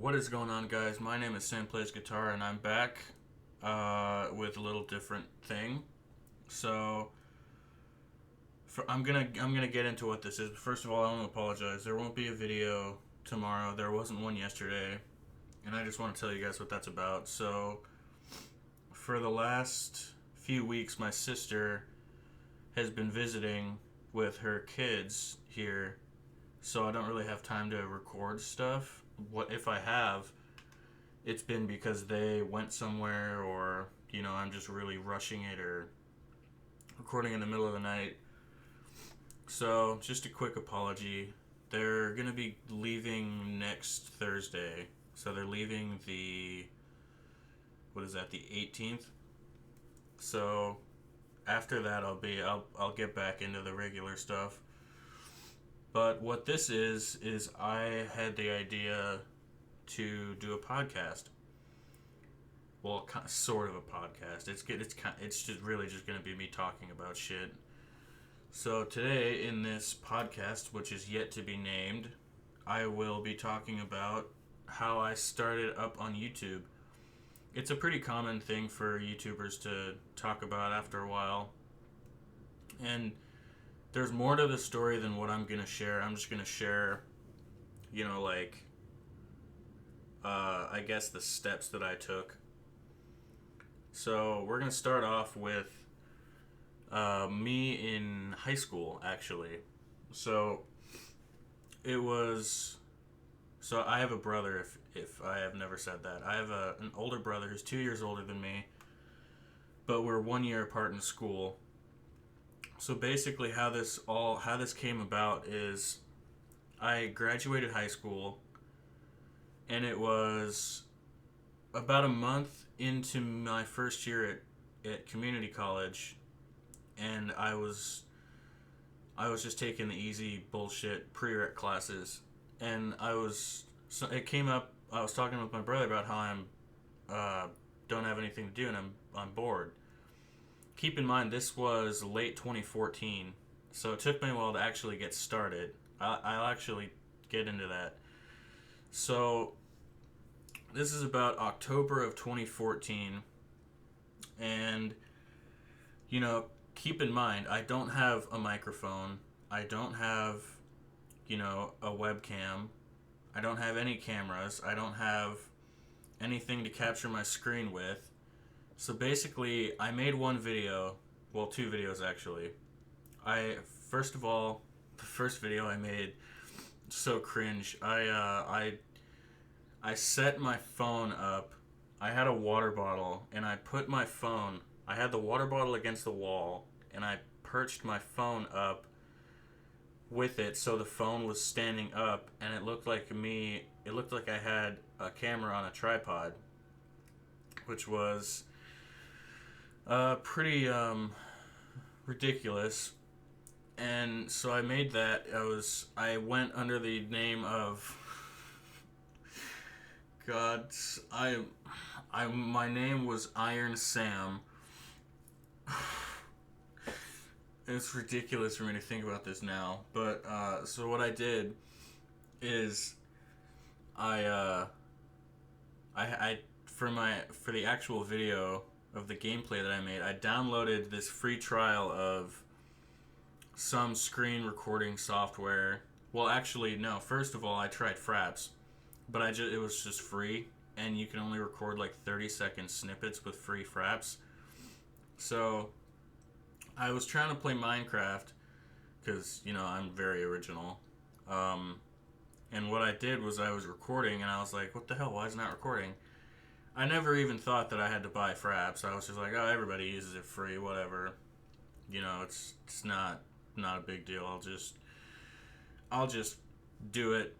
What is going on, guys? My name is Sam Plays Guitar, and I'm back with a little different thing. So, I'm gonna get into what this is. First of all, I want to apologize. There won't be a video tomorrow. There wasn't one yesterday, and I just want to tell you guys what that's about. So, for the last few weeks, my sister has been visiting with her kids here, so I don't really have time to record stuff. What if I have? It's been because they went somewhere, or I'm just really rushing it, or recording in the middle of the night. So, just a quick apology. They're gonna be leaving next Thursday. So they're leaving the 18th. So after that, I'll get back into the regular stuff. But what this is I had the idea to do a podcast. Well, sort of a podcast. It's just really just going to be me talking about shit. So today in this podcast, which is yet to be named, I will be talking about how I started up on YouTube. It's a pretty common thing for YouTubers to talk about after a while. And there's more to the story than what I'm going to share. I'm just going to share, I guess the steps that I took. So we're going to start off with me in high school, actually. So I have a brother, if I have never said that. I have an older brother who's 2 years older than me, but we're 1 year apart in school. So basically how this came about is I graduated high school, and it was about a month into my first year at community college, and I was just taking the easy bullshit prereq classes, and it came up. I was talking with my brother about how I'm don't have anything to do, and I'm bored. Keep in mind, this was late 2014, so it took me a while to actually get started. I'll actually get into that. So this is about October of 2014, and keep in mind, I don't have a microphone. I don't have a webcam. I don't have any cameras. I don't have anything to capture my screen with. So basically, I made one video, well, two videos actually. First of all, the first video I made, so cringe. I set my phone up. I had a water bottle, and I had the water bottle against the wall, and I perched my phone up with it, so the phone was standing up, and it looked like I had a camera on a tripod, which was pretty ridiculous. And so I made that. I went under the name of my name was Iron Sam. It's ridiculous for me to think about this now, but so what I did is I for the actual video of the gameplay that I made, I downloaded this free trial of some screen recording software. Well, actually, no. First of all, I tried Fraps, but it was just free, and you can only record like 30-second snippets with free Fraps. So I was trying to play Minecraft because I'm very original. And what I did was I was recording, and I was like, "What the hell? Why is it not recording?" I never even thought that I had to buy Fraps. I was just like, "Oh, everybody uses it free, whatever." It's not a big deal. I'll just do it,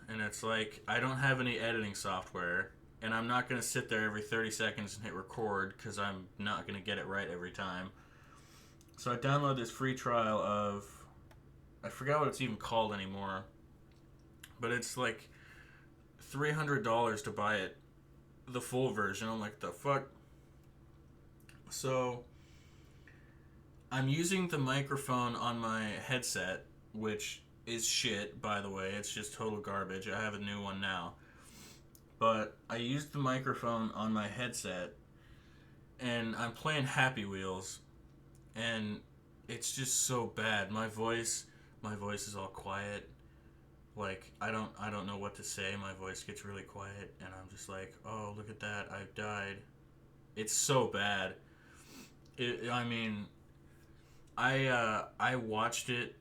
And it's like, I don't have any editing software, and I'm not going to sit there every 30 seconds and hit record because I'm not going to get it right every time. So I downloaded this free trial of, I forgot what it's even called anymore, but it's like $300 to buy it, the full version. I'm like, the fuck? So I'm using the microphone on my headset, which is shit, by the way. It's just total garbage. I have a new one now. But I used the microphone on my headset, and I'm playing Happy Wheels, and it's just so bad. My voice is all quiet. Like I don't know what to say. My voice gets really quiet, and I'm just like, oh, look at that, I've died. It's so bad. I mean, I watched it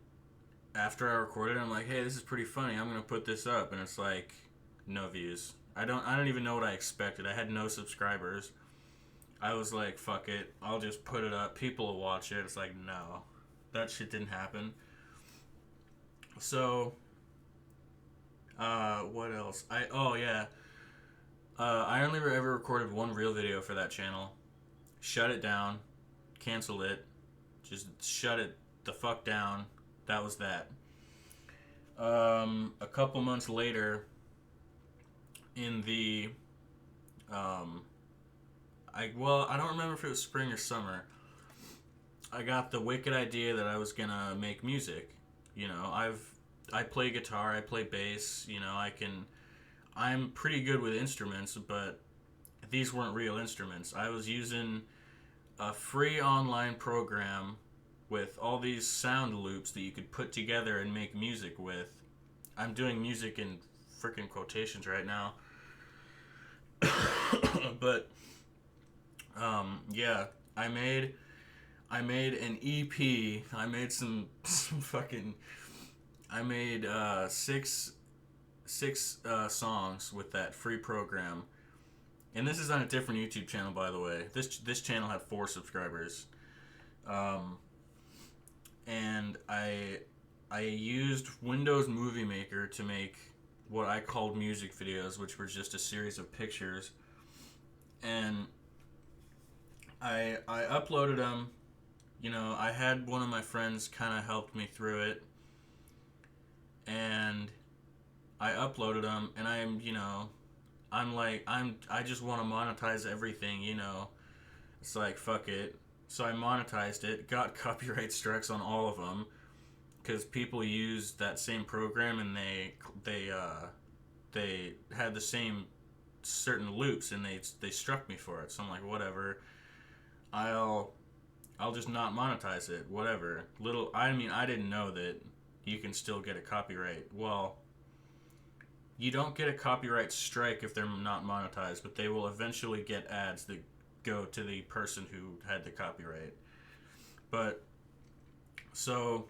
after I recorded. I'm like, hey, this is pretty funny. I'm gonna put this up, and it's like, no views. I don't even know what I expected. I had no subscribers. I was like, fuck it, I'll just put it up. People will watch it. It's like, no, that shit didn't happen. So, what else? I only ever recorded one real video for that channel. Shut it down, canceled it, just shut it the fuck down. That was that. A couple months later, in the, I don't remember if it was spring or summer. I got the wicked idea that I was gonna make music. You know, I play guitar, I play bass. You know, I'm pretty good with instruments, but these weren't real instruments. I was using a free online program with all these sound loops that you could put together and make music with. I'm doing music in freaking quotations right now. But yeah, I made an EP. I made some fucking. I made six songs with that free program, and this is on a different YouTube channel, by the way. This channel had 4 subscribers, and I used Windows Movie Maker to make what I called music videos, which were just a series of pictures, and I uploaded them. You know, I had one of my friends kind of helped me through it, and I uploaded them, and I just want to monetize everything, you know. It's like, fuck it. So I monetized it, got copyright strikes on all of them, because people used that same program, and they had the same certain loops, and they struck me for it. So I'm like, whatever. I'll just not monetize it. Whatever. I didn't know that you can still get a copyright. Well, you don't get a copyright strike if they're not monetized, but they will eventually get ads that go to the person who had the copyright. But so,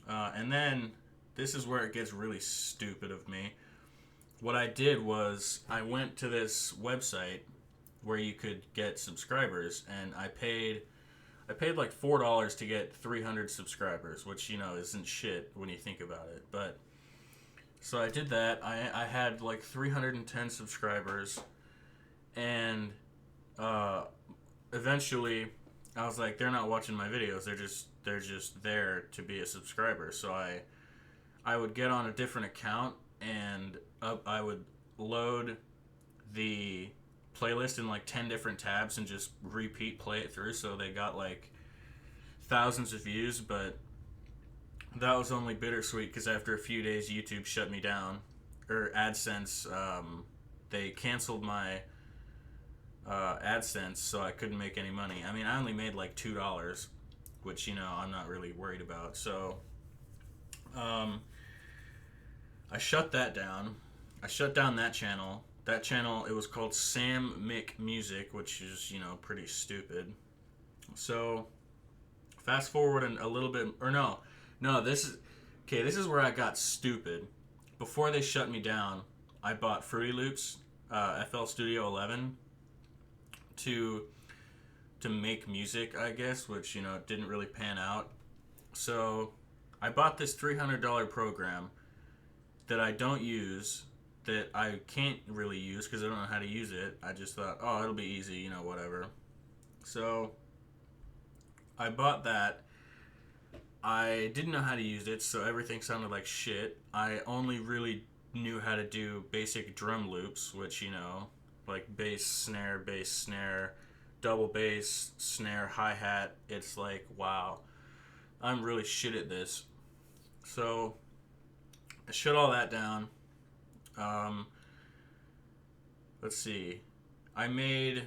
and then this is where it gets really stupid of me. What I did was I went to this website where you could get subscribers, and I paid like $4 to get 300 subscribers, which, you know, isn't shit when you think about it. But so I did that. I had like 310 subscribers, and eventually I was like, they're not watching my videos. They're just there to be a subscriber. So I would get on a different account, and I would load the playlist in like 10 different tabs and just repeat play it through, so they got like thousands of views. But that was only bittersweet because after a few days YouTube shut me down, or AdSense, they canceled my AdSense, so I couldn't make any money. I mean, I only made like $2, which, you know, I'm not really worried about. So I shut that down. I shut down that channel. That channel, it was called Sam Mick Music, which is, you know, pretty stupid. So, fast forward a little bit, or no, this is where I got stupid. Before they shut me down, I bought Fruity Loops, FL Studio 11, to make music, I guess, which, you know, didn't really pan out. So, I bought this $300 program that I don't use, that I can't really use because I don't know how to use it. I just thought, oh, it'll be easy, you know, whatever. So I bought that. I didn't know how to use it, so everything sounded like shit. I only really knew how to do basic drum loops, which, you know, like bass, snare, double bass, snare, hi-hat. It's like, wow, I'm really shit at this. So shut all that down. Um, let's see. I made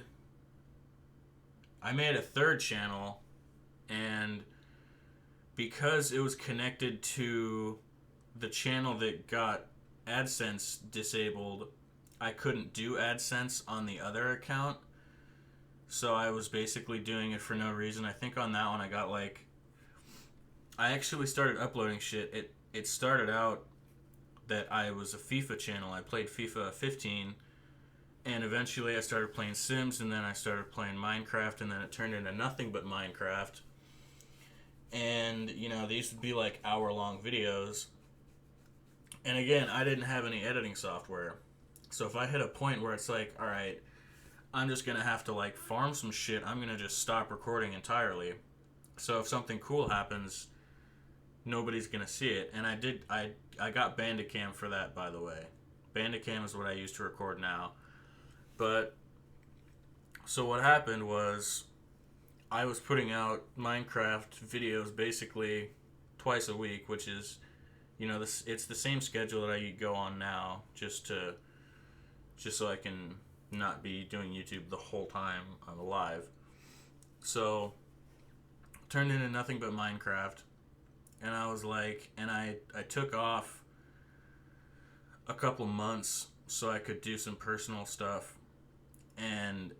a third channel, and because it was connected to the channel that got AdSense disabled, I couldn't do AdSense on the other account. So I was basically doing it for no reason. I think on that one I got like, I actually started uploading shit. It started out that I was a FIFA channel. I played FIFA 15, and eventually I started playing Sims, and then I started playing Minecraft, and then it turned into nothing but Minecraft. And, you know, these would be like hour-long videos. And again, I didn't have any editing software. So if I hit a point where it's like, all right, I'm just going to have to like farm some shit, I'm going to just stop recording entirely. So if something cool happens, nobody's going to see it. And I got Bandicam for that, by the way. Bandicam is what I use to record now. But, so what happened was, I was putting out Minecraft videos basically twice a week, which is, you know, it's the same schedule that I go on now, just so I can not be doing YouTube the whole time I'm alive. So, turned into nothing but Minecraft, and I was like, and I took off a couple months so I could do some personal stuff, and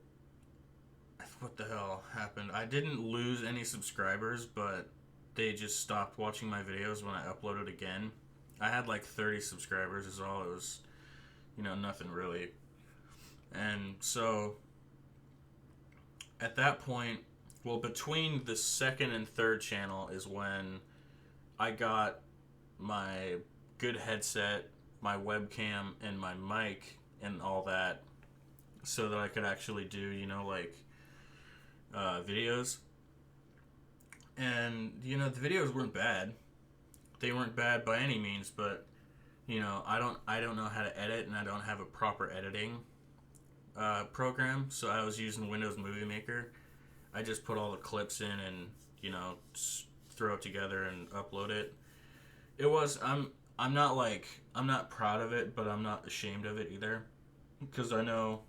what the hell happened? I didn't lose any subscribers, but they just stopped watching my videos when I uploaded again. I had like 30 subscribers is all. It was, you know, nothing really. And so at that point, well, between the second and third channel is when I got my good headset, my webcam, and my mic and all that, so that I could actually do, you know, like videos. And, you know, the videos weren't bad. They weren't bad by any means, but, you know, I don't know how to edit, and I don't have a proper editing program, so I was using Windows Movie Maker. I just put all the clips in and, you know, throw it together and upload it. It was, I'm not proud of it, but I'm not ashamed of it either, because I know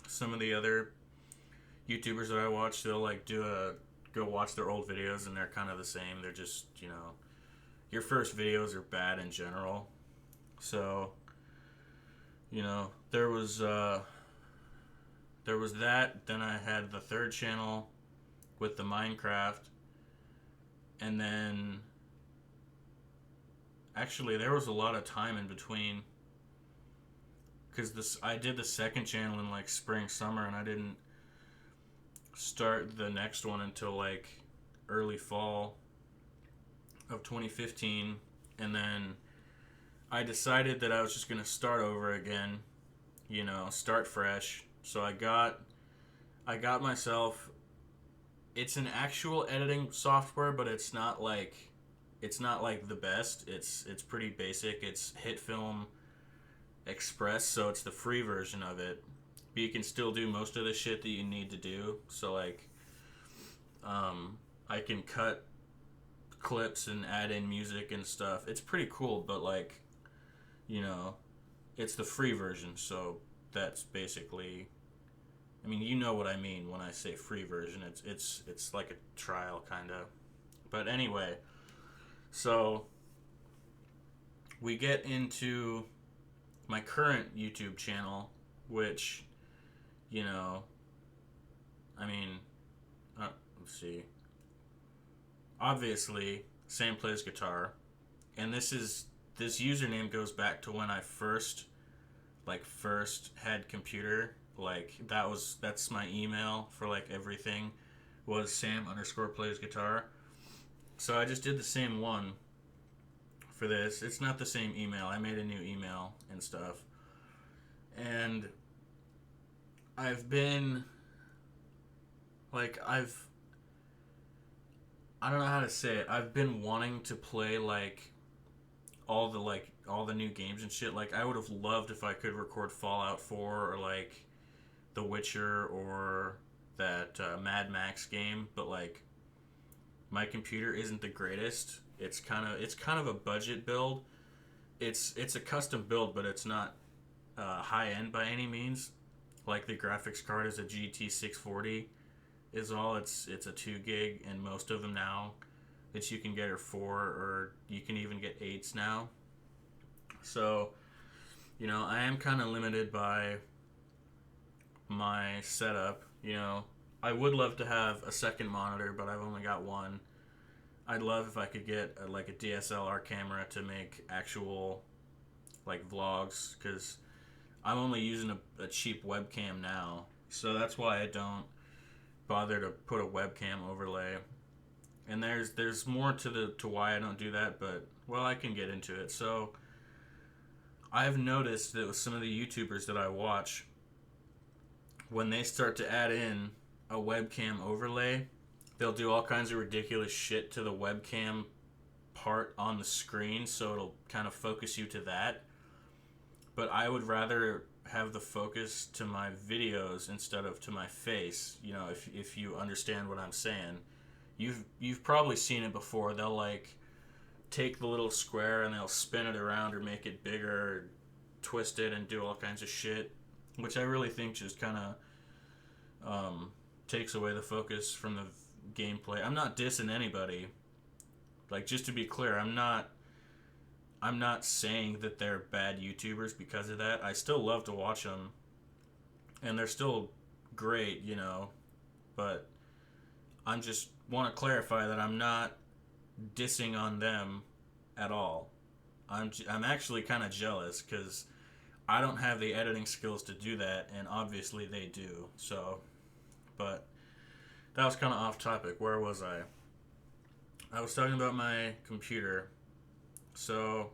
some of the other YouTubers that I watch, they'll like go watch their old videos, and they're kind of the same. They're just, you know, your first videos are bad in general. So, you know, there was that. Then I had the third channel with the Minecraft, and then actually there was a lot of time in between, because I did the second channel in like spring, summer, and I didn't start the next one until like early fall of 2015. And then I decided that I was just going to start over again, you know, start fresh. So I got myself, it's an actual editing software, but it's not like the best. It's pretty basic. It's HitFilm Express, so it's the free version of it. But you can still do most of the shit that you need to do. So, like, I can cut clips and add in music and stuff. It's pretty cool, but, like, you know, it's the free version. So that's basically, I mean, you know what I mean when I say free version. It's like a trial, kind of. But anyway, so we get into my current YouTube channel, which, you know, I mean, let's see. Obviously, Sam plays guitar, and this username goes back to when I first had computer. Like, that's my email for like everything, was Sam_plays guitar. So I just did the same one for this. It's not the same email. I made a new email and stuff. And I've been, like, I don't know how to say it. I've been wanting to play, like, all the new games and shit. Like, I would have loved if I could record Fallout 4 or, like, The Witcher or that Mad Max game, but, like, my computer isn't the greatest. It's kind of a budget build, it's a custom build, but it's not high end by any means. Like the graphics card is a GT 640 is all. It's a 2 gig, and most of them now that you can get are 4, or you can even get 8s now. So, I am kind of limited by my setup. I would love to have a second monitor, but I've only got one. I'd love if I could get like a DSLR camera to make actual like vlogs, because I'm only using a cheap webcam now, so that's why I don't bother to put a webcam overlay. And there's more to why I don't do that, but well, I can get into it. So I've noticed that with some of the YouTubers that I watch, when they start to add in a webcam overlay, they'll do all kinds of ridiculous shit to the webcam part on the screen, so it'll kind of focus you to that. But I would rather have the focus to my videos instead of to my face. If you understand what I'm saying, you've probably seen it before. They'll like take the little square and they'll spin it around or make it bigger, or twist it and do all kinds of shit, which I really think just kind of takes away the focus from the gameplay. I'm not dissing anybody. Like, just to be clear, I'm not saying that they're bad YouTubers because of that. I still love to watch them, and they're still great, but I'm just want to clarify that I'm not dissing on them at all. I'm actually kind of jealous because I don't have the editing skills to do that, and obviously they do. So, but that was kind of off topic. Where was I? I was talking about my computer. So,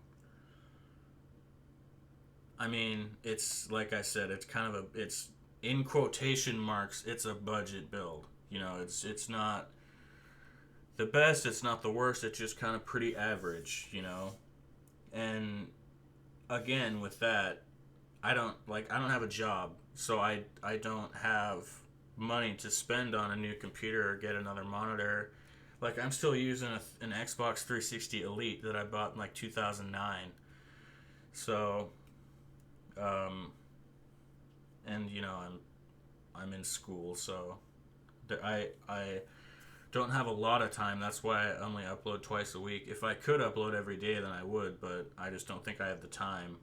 I mean, it's like I said, it's kind of it's in quotation marks, it's a budget build. It's not the best, it's not the worst, it's just kind of pretty average, And again, with that, I don't have a job, so I don't have money to spend on a new computer or get another monitor. Like, I'm still using an Xbox 360 Elite that I bought in like 2009. So, and I'm in school, so I don't have a lot of time. That's why I only upload twice a week. If I could upload every day, then I would, but I just don't think I have the time.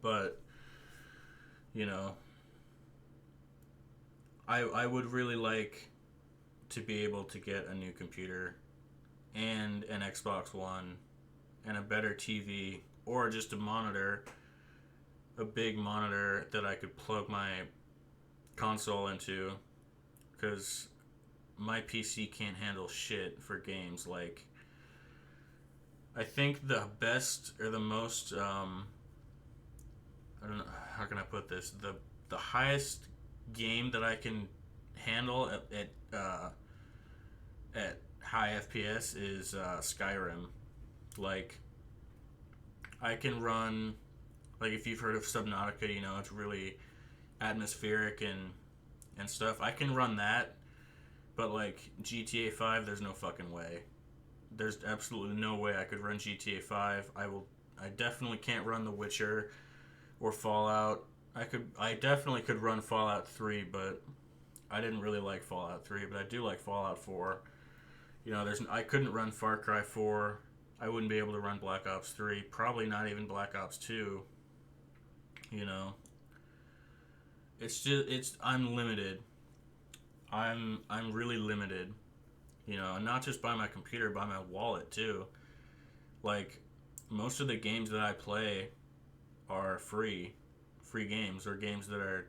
But I would really like to be able to get a new computer and an Xbox One and a better TV, or just a monitor, a big monitor that I could plug my console into, because my PC can't handle shit for games. Like, I think the best or the most I don't know, how can I put this, the highest game that I can handle at high FPS is Skyrim. Like, I can run, like, if you've heard of Subnautica, it's really atmospheric and stuff. I can run that, but like GTA 5, there's no fucking way. There's absolutely no way I could run GTA 5. I definitely can't run The Witcher or Fallout. I definitely could run Fallout 3, but I didn't really like Fallout 3, but I do like Fallout 4. I couldn't run Far Cry 4. I wouldn't be able to run Black Ops 3. Probably not even Black Ops 2. I'm limited. I'm really limited. And not just by my computer, by my wallet too. Like, most of the games that I play are free games, or games that are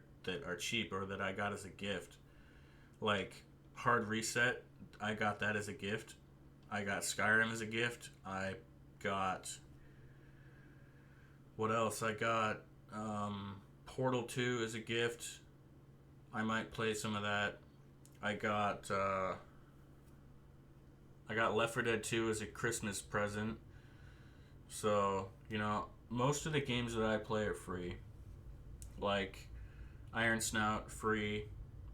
cheap, or that I got as a gift. Like Hard Reset, I got that as a gift. I got Skyrim as a gift. I got, what else? I got Portal 2 as a gift. I might play some of that. I got Left 4 Dead 2 as a Christmas present. So, most of the games that I play are free. Like Iron Snout, free.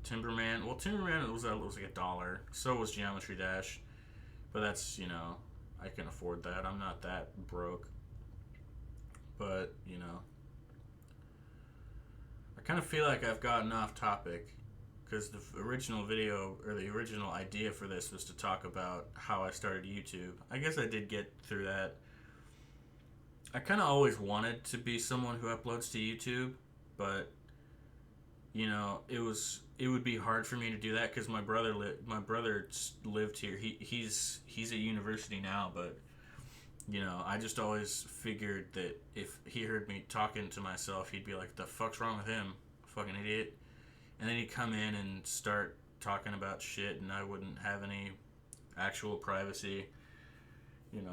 Timberman was like $1. So was Geometry Dash. But that's, I can afford that. I'm not that broke. But, I kind of feel like I've gotten off topic because the original video or the original idea for this was to talk about how I started YouTube. I guess I did get through that. I kind of always wanted to be someone who uploads to YouTube, but it would be hard for me to do that because my brother lived here. He's at university now, but I just always figured that if he heard me talking to myself, he'd be like, "The fuck's wrong with him, fucking idiot?" And then he'd come in and start talking about shit, and I wouldn't have any actual privacy,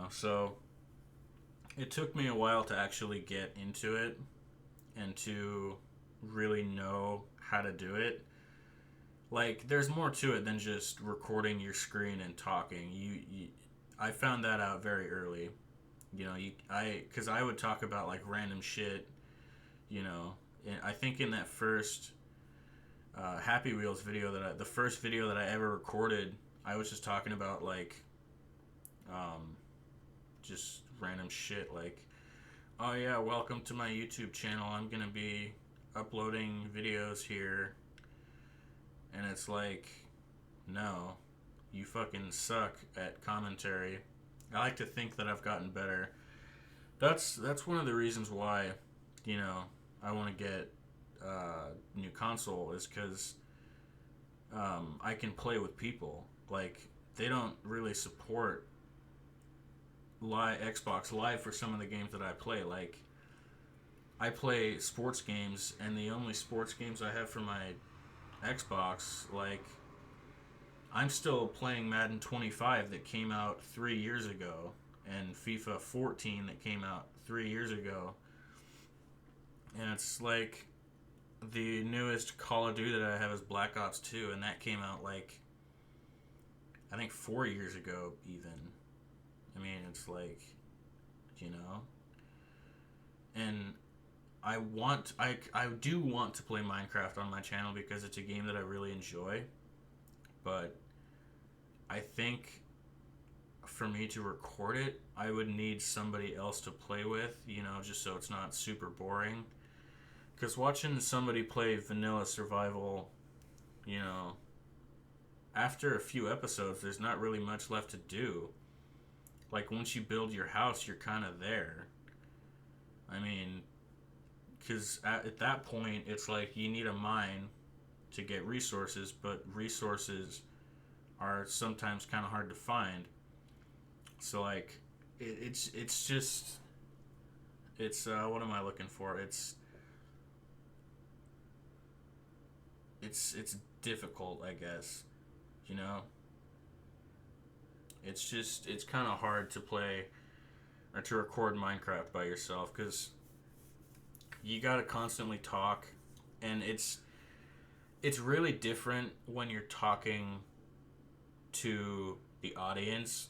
So it took me a while to actually get into it and to really know how to do it. Like, there's more to it than just recording your screen and talking. I found that out very early. Because I would talk about like random shit. And I think in that first Happy Wheels video the first video that I ever recorded, I was just talking about like, just random shit like, "Oh yeah, welcome to my YouTube channel. I'm gonna be uploading videos here." And it's like, no, you fucking suck at commentary. I like to think that I've gotten better. That's one of the reasons why, I want to get a new console is because I can play with people. Like, they don't really support Xbox Live for some of the games that I play. Like, I play sports games, and the only sports games I have for my Xbox, like, I'm still playing Madden 25 that came out 3 years ago, and FIFA 14 that came out 3 years ago. And it's like, the newest Call of Duty that I have is Black Ops 2, and that came out like, I think 4 years ago even. I mean, it's like, and I do want to play Minecraft on my channel because it's a game that I really enjoy, but I think for me to record it, I would need somebody else to play with, just so it's not super boring. Because watching somebody play vanilla survival, after a few episodes, there's not really much left to do. Like, once you build your house, you're kind of there. I mean, because at that point, it's like you need a mine to get resources, but resources are sometimes kind of hard to find. So, like, it's just, what am I looking for? It's difficult, I guess, it's kind of hard to play or to record Minecraft by yourself because you gotta constantly talk, and it's really different when you're talking to the audience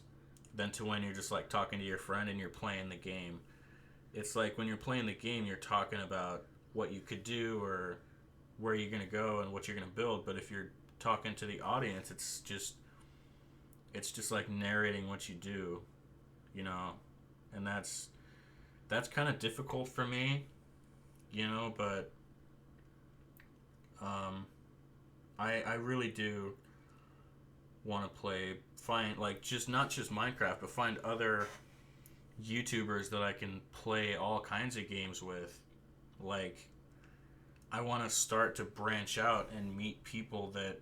than to when you're just like talking to your friend and you're playing the game. It's like when you're playing the game, you're talking about what you could do or where you're gonna go and what you're gonna build. But if you're talking to the audience, it's just like narrating what you do, and that's kind of difficult for me, but I really do want to find like not just Minecraft, but find other YouTubers that I can play all kinds of games with. Like, I want to start to branch out and meet people that,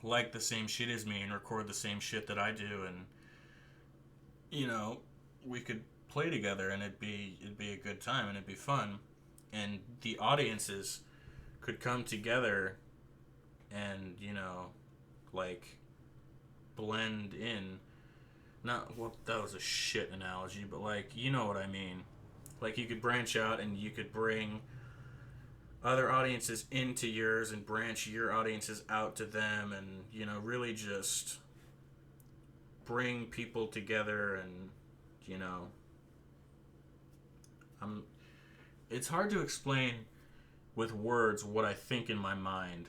like the same shit as me and record the same shit that I do, and we could play together and it'd be a good time and it'd be fun, and the audiences could come together and like blend in. Not, well, that was a shit analogy, but like, you know what I mean. Like, you could branch out and you could bring other audiences into yours and branch your audiences out to them, and really just bring people together. And it's hard to explain with words what I think in my mind,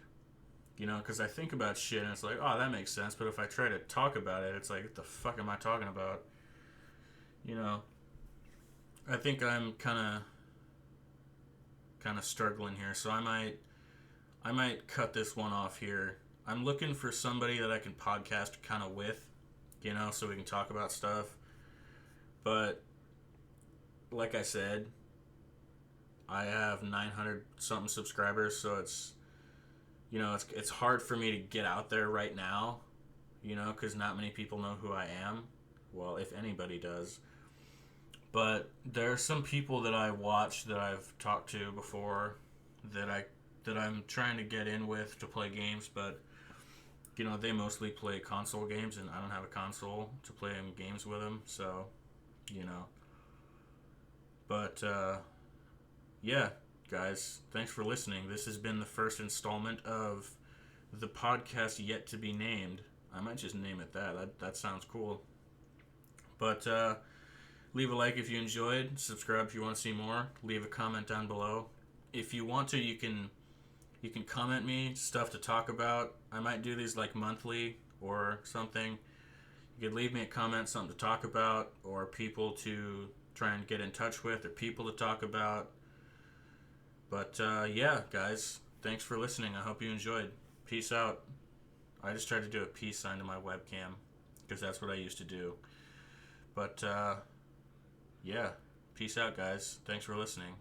because I think about shit and it's like, oh, that makes sense, but if I try to talk about it, it's like, what the fuck am I talking about? I think I'm kind of struggling here, so I might cut this one off here. I'm looking for somebody that I can podcast kind of with, so we can talk about stuff. But like I said, I have 900 something subscribers, so it's hard for me to get out there right now, because not many people know who I am. Well, if anybody does. But there are some people that I watch that I've talked to before that I'm trying to get in with to play games, but they mostly play console games, and I don't have a console to play games with them, so But yeah, guys, thanks for listening. This has been the first installment of the podcast yet to be named. I might just name it that. That sounds cool. But leave a like if you enjoyed. Subscribe if you want to see more. Leave a comment down below. If you want to, you can comment me stuff to talk about. I might do these like monthly or something. You could leave me a comment, something to talk about, or people to try and get in touch with, or people to talk about. But yeah, guys, thanks for listening. I hope you enjoyed. Peace out. I just tried to do a peace sign to my webcam because that's what I used to do. But yeah, peace out, guys. Thanks for listening.